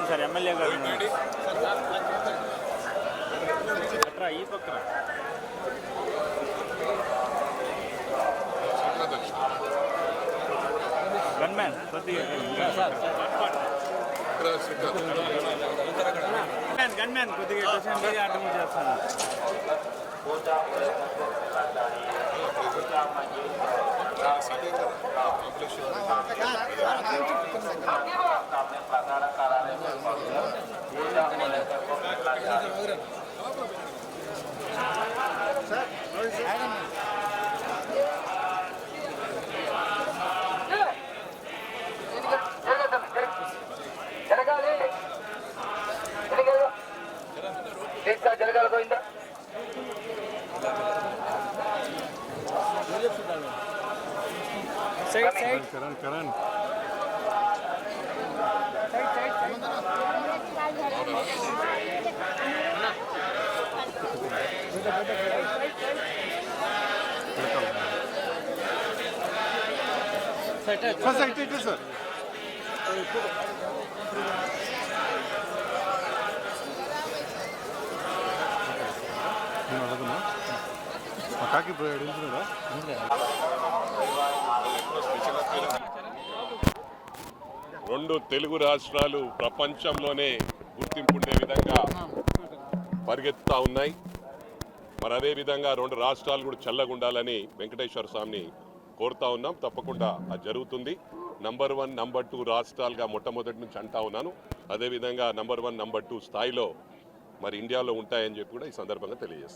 Sir MLA గారు అట్రా ఈ పక్కన గన్మ్యాన్ కొద్దిగా గన్మ్యాన్ కొద్దిగా మీరే అడ్డం చేస్తాను. జరగాలి పోయిందా కరణ్ సార్ కాకి రెండు తెలుగు రాష్ట్రాలు ప్రపంచంలోనే గుర్తింపుండే విధంగా పరిగెత్తుతా ఉన్నాయి. మరి అదేవిధంగా రెండు రాష్ట్రాలు కూడా చల్లగుండాలని వెంకటేశ్వర స్వామిని కోరుతా ఉన్నాం. తప్పకుండా అది జరుగుతుంది. నంబర్ 1, నంబర్ 2 రాష్ట్రాలుగా మొట్టమొదటి నుంచి అంటా ఉన్నాను. అదేవిధంగా నంబర్ 1, నంబర్ 2 స్థాయిలో మరి ఇండియాలో ఉంటాయని చెప్పి కూడా ఈ సందర్భంగా తెలియజేస్తాను.